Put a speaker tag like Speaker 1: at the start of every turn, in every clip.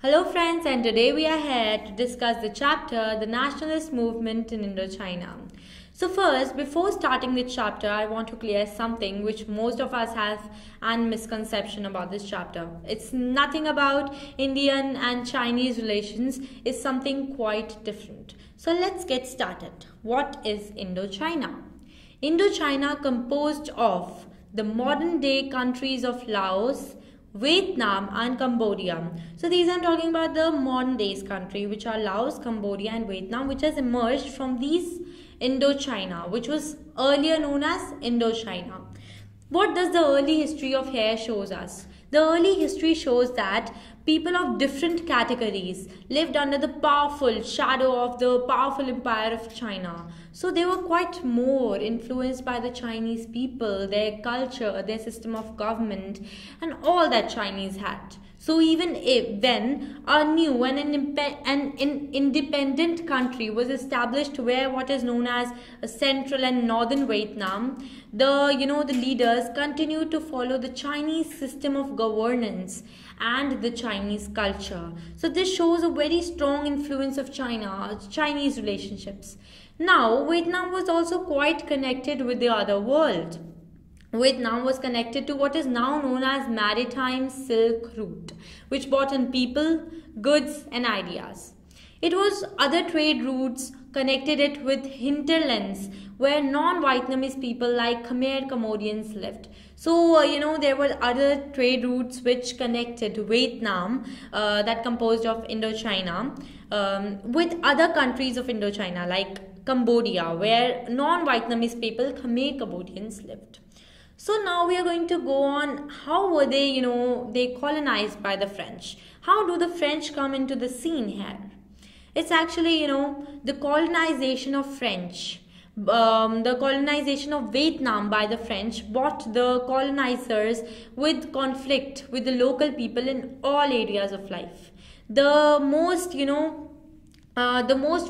Speaker 1: Hello friends, and today we are here to discuss the chapter The Nationalist Movement in Indochina. So first, before starting the chapter, I want to clear something which most of us have an misconception about this chapter. It's nothing about Indian and Chinese relations, it's something quite different. So let's get started. What is Indochina? Indochina composed of the modern day countries of Laos, Vietnam and Cambodia. So these I'm talking about the modern days country, which are Laos, Cambodia and Vietnam, which has emerged from these Indochina, which was earlier known as Indochina. What does the early history of here shows us? The early history shows that people of different categories lived under the powerful shadow of the powerful empire of China. So they were quite more influenced by the Chinese people, their culture, their system of government, and all that Chinese had. So even if when a new and an independent country was established where what is known as central and northern Vietnam, the leaders continued to follow the Chinese system of governance and the Chinese culture. So this shows a very strong influence of Chinese relationships. Now Vietnam was also quite connected with the other world. Vietnam was connected to what is now known as Maritime Silk Route, which brought in people, goods and ideas. It was other trade routes connected it with hinterlands where non-Vietnamese people like Khmer Cambodians lived. So, there were other trade routes which connected Vietnam that composed of Indochina with other countries of Indochina like Cambodia where non-Vietnamese people, Khmer Cambodians lived. So now we are going to go on how were they, they colonized by the French. How do the French come into the scene here? It's actually, the colonization of French. The colonization of Vietnam by the French brought the colonizers with conflict with the local people in all areas of life. The most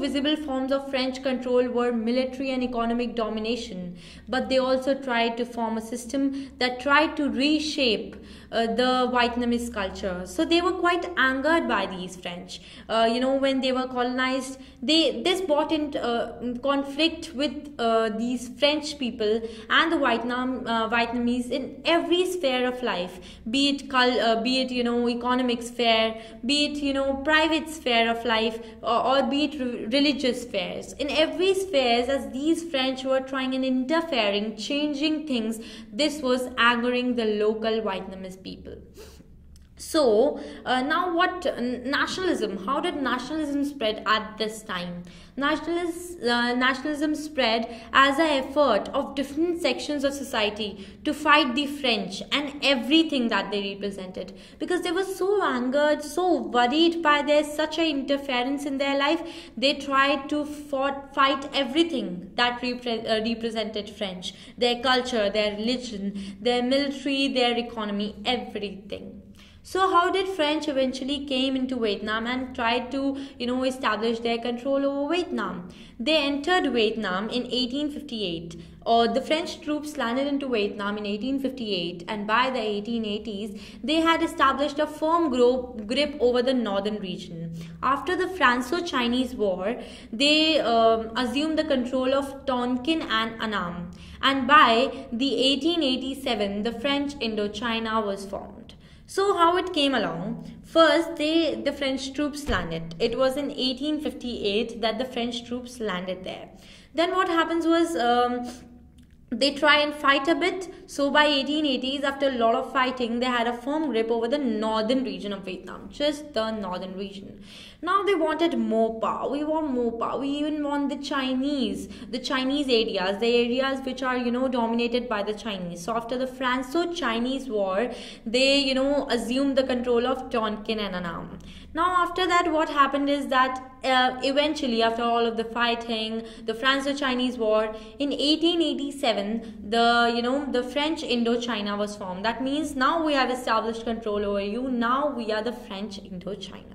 Speaker 1: visible forms of French control were military and economic domination, but they also tried to form a system that tried to reshape the Vietnamese culture. So they were quite angered by these French. When they were colonized, this brought into conflict with these French people and the Vietnamese in every sphere of life, be it economic sphere, be it private sphere of life, or be it religious spheres. In every spheres, as these French were trying and interfering, changing things, this was angering the local Vietnamese people. So now what nationalism? How did nationalism spread at this time? Nationalism spread as an effort of different sections of society to fight the French and everything that they represented, because they were so angered, so worried by their such an interference in their life. They tried to fight everything that represented French, their culture, their religion, their military, their economy, everything. So how did French eventually came into Vietnam and tried to, establish their control over Vietnam? They entered Vietnam in 1858. The French troops landed into Vietnam in 1858, and by the 1880s, they had established a firm grip over the northern region. After the Franco-Chinese War, they assumed the control of Tonkin and Annam. And by the 1887, the French Indochina was formed. So how it came along? First, the French troops landed. It was in 1858 that the French troops landed there. Then what happens was they try and fight a bit. So by 1880s, after a lot of fighting, they had a firm grip over the northern region of Vietnam, just the northern region. Now they wanted more power. We want more power. We even want the Chinese areas, the areas which are, dominated by the Chinese. So after the Franco-Chinese War, they, assumed the control of Tonkin and Annam. Now after that, what happened is that eventually, after all of the fighting, the Franco-Chinese War, in 1887, the French Indochina was formed. That means now we have established control over you. Now we are the French Indochina.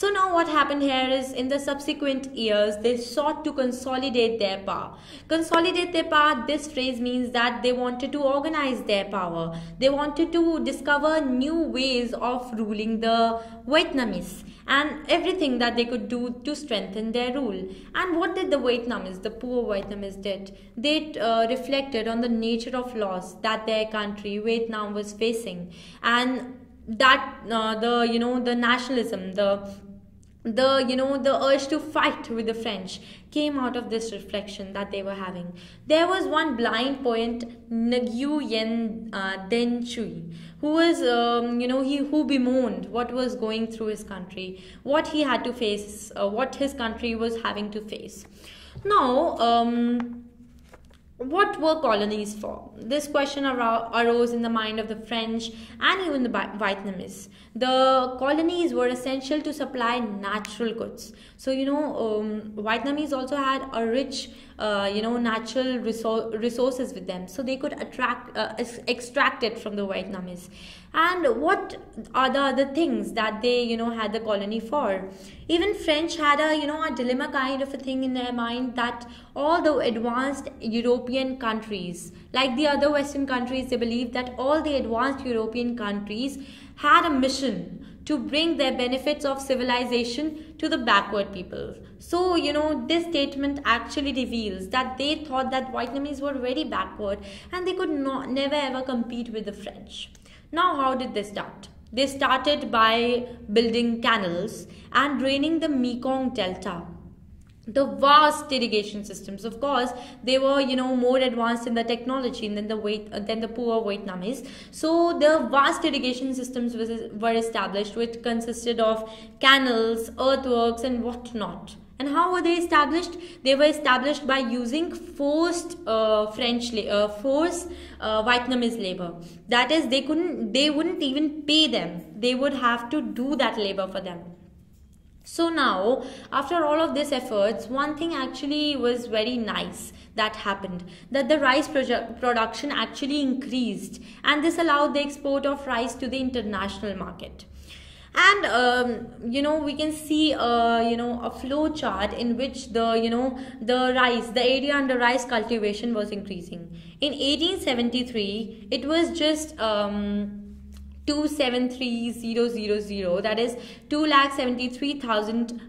Speaker 1: So now what happened here is in the subsequent years, they sought to consolidate their power. Consolidate their power, this phrase means that they wanted to organize their power. They wanted to discover new ways of ruling the Vietnamese and everything that they could do to strengthen their rule. And what did the Vietnamese, the poor Vietnamese did? They reflected on the nature of loss that their country, Vietnam, was facing, and that the nationalism, the urge to fight with the French came out of this reflection that they were having. There was one blind poet, Nguyen Den Chui, who was who bemoaned what was going through his country, what he had to face, what his country was having to face. Now, what were colonies for? This question arose in the mind of the French and even the Vietnamese. The colonies were essential to supply natural goods. So, Vietnamese also had a rich, natural resources with them. So they could extract it from the Vietnamese. And what are the other things that they, had the colony for? Even French had a dilemma kind of a thing in their mind, that all the advanced European countries, like the other Western countries, they believed that all the advanced European countries had a mission to bring their benefits of civilization to the backward people. So, this statement actually reveals that they thought that Vietnamese were very backward and they could never ever compete with the French. Now, how did they start? They started by building canals and draining the Mekong Delta. The vast irrigation systems, of course, they were more advanced in the technology than the poor Vietnamese. So the vast irrigation systems were established, which consisted of canals, earthworks, and whatnot. And how were they established? They were established by using forced Vietnamese labor. That is, they wouldn't even pay them. They would have to do that labor for them. So now, after all of these efforts, one thing actually was very nice that happened, that the rice production actually increased, and this allowed the export of rice to the international market. And we can see a flow chart in which the area under rice cultivation was increasing. In 1873, it was just 273,000, that is 2,73,000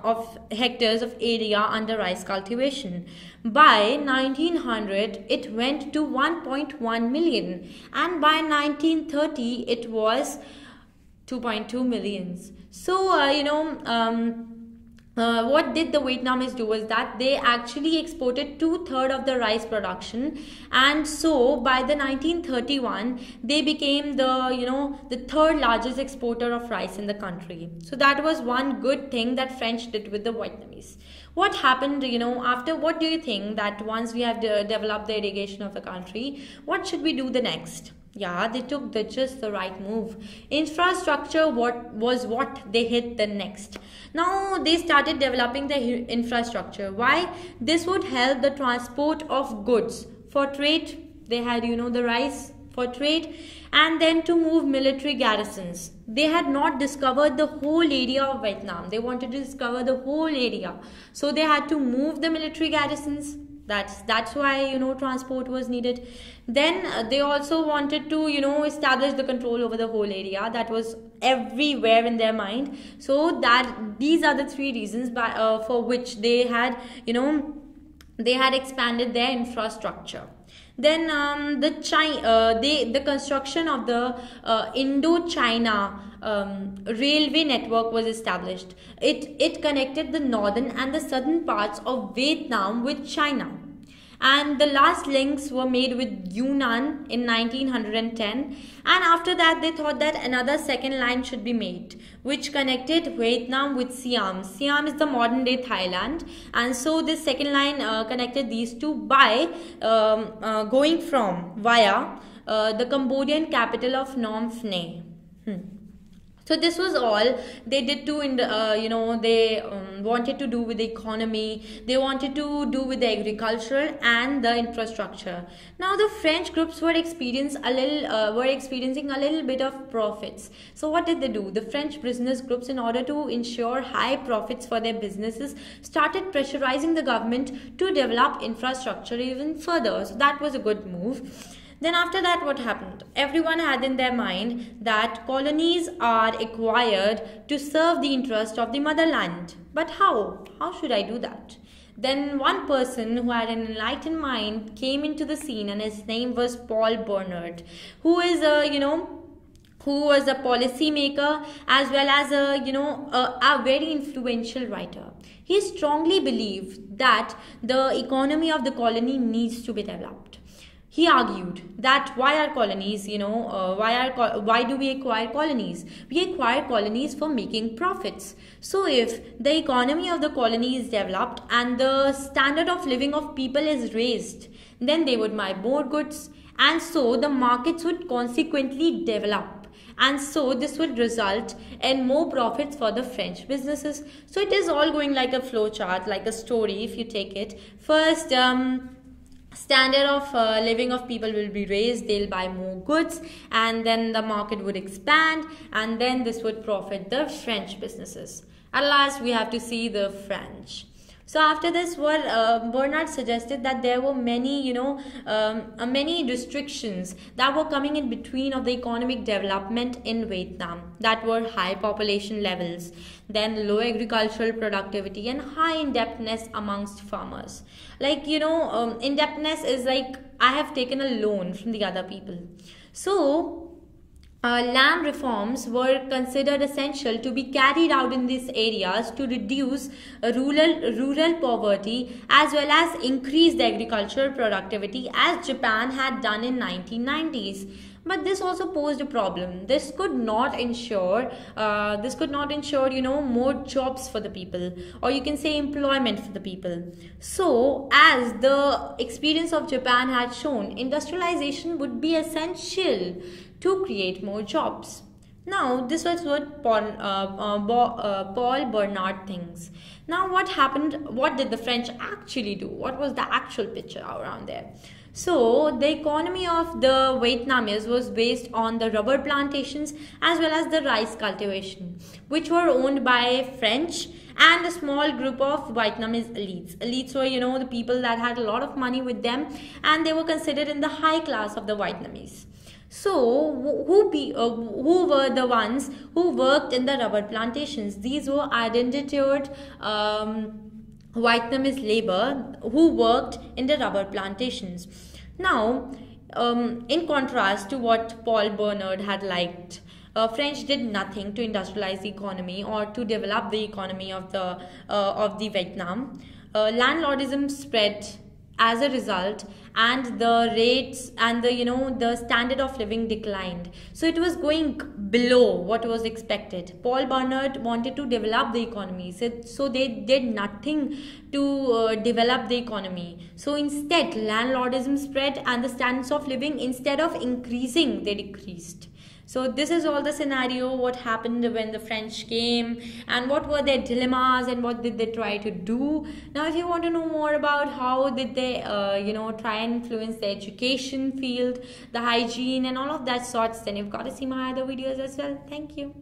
Speaker 1: of hectares of area under rice cultivation. By 1900, it went to 1.1 million, and by 1930, it was 2.2 millions. So, what did the Vietnamese do was that they actually exported 2/3 of the rice production, and so by the 1931 they became the third largest exporter of rice in the country. So that was one good thing that French did with the Vietnamese. What happened, after? What do you think that once we have developed the irrigation of the country, what should we do the next? Yeah, they took just the right move. Infrastructure what they hit the next. Now they started developing the infrastructure. Why? This would help the transport of goods for trade. They had the rice for trade, and then to move military garrisons. They had not discovered the whole area of Vietnam. They wanted to discover the whole area, so they had to move the military garrisons. That's why transport was needed. Then they also wanted to establish the control over the whole area. That was everywhere in their mind. So that these are the three reasons for which they had expanded their infrastructure. Then the construction of the Indo-China railway network was established. It connected the northern and the southern parts of Vietnam with China. And the last links were made with Yunnan in 1910, and after that they thought that another second line should be made, which connected Vietnam with Siam. Siam is the modern day Thailand, and so this second line connected these two by going from via the Cambodian capital of Phnom Penh. So this was all they did to in the, they wanted to do with the economy. They wanted to do with the agriculture and the infrastructure. Now the French groups were experiencing a little bit of profits. So what did they do? The French business groups, in order to ensure high profits for their businesses, started pressurizing the government to develop infrastructure even further. So that was a good move. Then after that, what happened? Everyone had in their mind that colonies are acquired to serve the interest of the motherland. But how? How should I do that? Then one person who had an enlightened mind came into the scene, and his name was Paul Bernard, who is who was a policymaker as well as a very influential writer. He strongly believed that the economy of the colony needs to be developed. He argued that why are colonies, why do we acquire colonies? We acquire colonies for making profits. So if the economy of the colony is developed and the standard of living of people is raised, then they would buy more goods, and so the markets would consequently develop. And so this would result in more profits for the French businesses. So it is all going like a flow chart, like a story if you take it. First, standard of living of people will be raised, they'll buy more goods, and then the market would expand, and then this would profit the French businesses. At last we have to see the French. So after this, what Bernard suggested that there were many, many restrictions that were coming in between of the economic development in Vietnam. That were high population levels, then low agricultural productivity, and high indebtedness amongst farmers. Like, indebtedness is like I have taken a loan from the other people. So land reforms were considered essential to be carried out in these areas to reduce rural poverty as well as increase the agricultural productivity, as Japan had done in 1990s. But this also posed a problem. This could not ensure more jobs for the people, or you can say employment for the people. So as the experience of Japan had shown, industrialization would be essential to create more jobs. Now this was what Paul Bernard thinks. Now what happened? What did the French actually do? What was the actual picture around there? So the economy of the Vietnamese was based on the rubber plantations as well as the rice cultivation, which were owned by French and a small group of Vietnamese elites. Elites were, the people that had a lot of money with them, and they were considered in the high class of the Vietnamese. So who were the ones who worked in the rubber plantations? These were identified Vietnamese labor who worked in the rubber plantations. Now, in contrast to what Paul Bernard had liked, French did nothing to industrialize the economy or to develop the economy of the Vietnam. Landlordism spread as a result, and the rates and the standard of living declined. So it was going below what was expected. Paul Bernard wanted to develop the economy, so they did nothing to develop the economy. So instead, landlordism spread, and the standards of living, instead of increasing, they decreased. So this is all the scenario, what happened when the French came, and what were their dilemmas, and what did they try to do. Now if you want to know more about how did they try and influence the education field, the hygiene and all of that sorts, then you've got to see my other videos as well. Thank you.